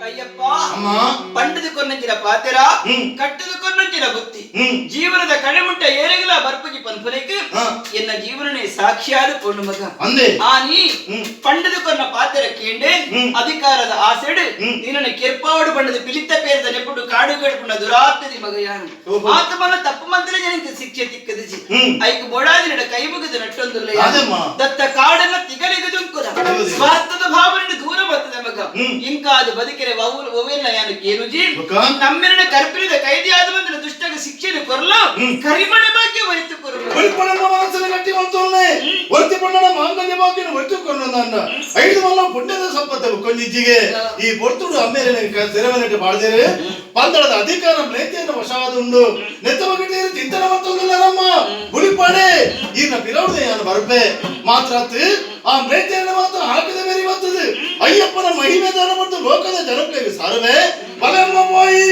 ಅಯ್ಯಪ್ಪ ಪಂಡದ ಕೊನ್ನಂಚಿನ ಪಾತೆರ ಕಟ್ಟದ ಕೊನ್ನಂಚಿನ ಬುತ್ತಿ ಜೀವನದ ಕಡೆಮುಟ್ಟ ಏರೆಗಲ ಬರ್ಪಗಿ ಪನ್ಪುಲಕ್ಕೆ ಎನ್ನ ಜೀವನನೇ ಸಾಕ್ಷಿಯಾದ ಪೊಣ್ಣು ಮಗ ಆನಿ ಪಂಡದ ಕೊನ್ನ ಪಾತೆರ ಕೇಂಡೆ ಅಧಿಕಾರದ ಆಸೆಡು ನಿನ್ನ ಕೆರ್ಪಾವಡು ಬಣ್ಣದ ಪಿಲಿತ ಪೇರದ ನೆಪುಡು ಕಾಡು ಗಡ್ಪುಣ್ಣ ದುರಾತ್ಮದಿ ಮಗಯಾನು ಆತಮನ ತಪ್ಪು ಮಂತ್ರ ಜನಕ್ಕೆ ಶಿಕ್ಷೆ ತಿಕ್ಕದಿಸಿ ಐಕ್ ಬೋಡಾದಿನ ಕೈ ಮುಗಿದು ನಟ್ಟೊಂದುಲ್ಲ ದತ್ತ ಕಾಡನ್ನ ತಿಗಲಿಗದುಂಕುದ ಸ್ವಾರ್ಥದ ಭಾವನೆ ದೂರ ಬರ್ತದೆ ಮಗ ಇಂಕಾದು ಬದುಕಿರೆ ಒವೆಲ್ಲ ಯಾನು ಕೇರುಜಿ ನಮ್ಮೆರಣ ಕರ್ಪಿರಿದ ಕೈದಿಯಾದ ಬಂದ್ರೆ ದುಷ್ಟಗ ಶಿಕ್ಷೆನು ಕೊರಲು ಕರಿಮಣೆ ಬಗ್ಗೆ ಒರಿತು ಕೊರಲು ಒರಿಪಣನ ಮನಸ್ಸನ್ನು ಗಟ್ಟಿ ಮಂತೋಲ್ನೆ ಒರಿಪಣನ ಮಾಂಗಲ್ಯ ಬಗ್ಗೆ ಒರಿತುಕೊಂಡು ನನ್ನ 5 ಮಲ್ಲ ಪುಣ್ಯದ ಸಂಪತ್ತು ಕೊಂಜಿಜ್ಜಿಗೆ ಈ ಪೊರ್ತುಡು ಅಮ್ಮೇಲೆ ಸೆರವನೆಟ್ಟು ಬಾಳ್ದೇರೆ ಪಂದಳದ ಅಧಿಕಾರ ಪ್ರೇತಿಯನ್ನು ವಶವಾದುಂಡು ನೆತ್ತಮಗಟ್ಟಿರು ಚಿಂತನ ಮಂತೋಲ್ಲ ನಮ್ಮ ಉಳಿಪಣೆ ಈನ ಪಿರೌಡೆ ಯಾನು ಬರ್ಪೆ ಮಾತ್ರಾತ್ ಆ ಪ್ರೇತಿಯನ್ನು ಮಾತ್ರ ಹಾಕದ ಬೇರೆ ಬರ್ತದೆ ಅಯ್ಯಪ್ಪನ ಮಹಿಮೆ ದಾನ ಮತ್ತು ಲೋಕದ ಜನಪ್ರಿಯ ಸಾರವೇ ಬಲಮ್ಮ ಹೋಯಿ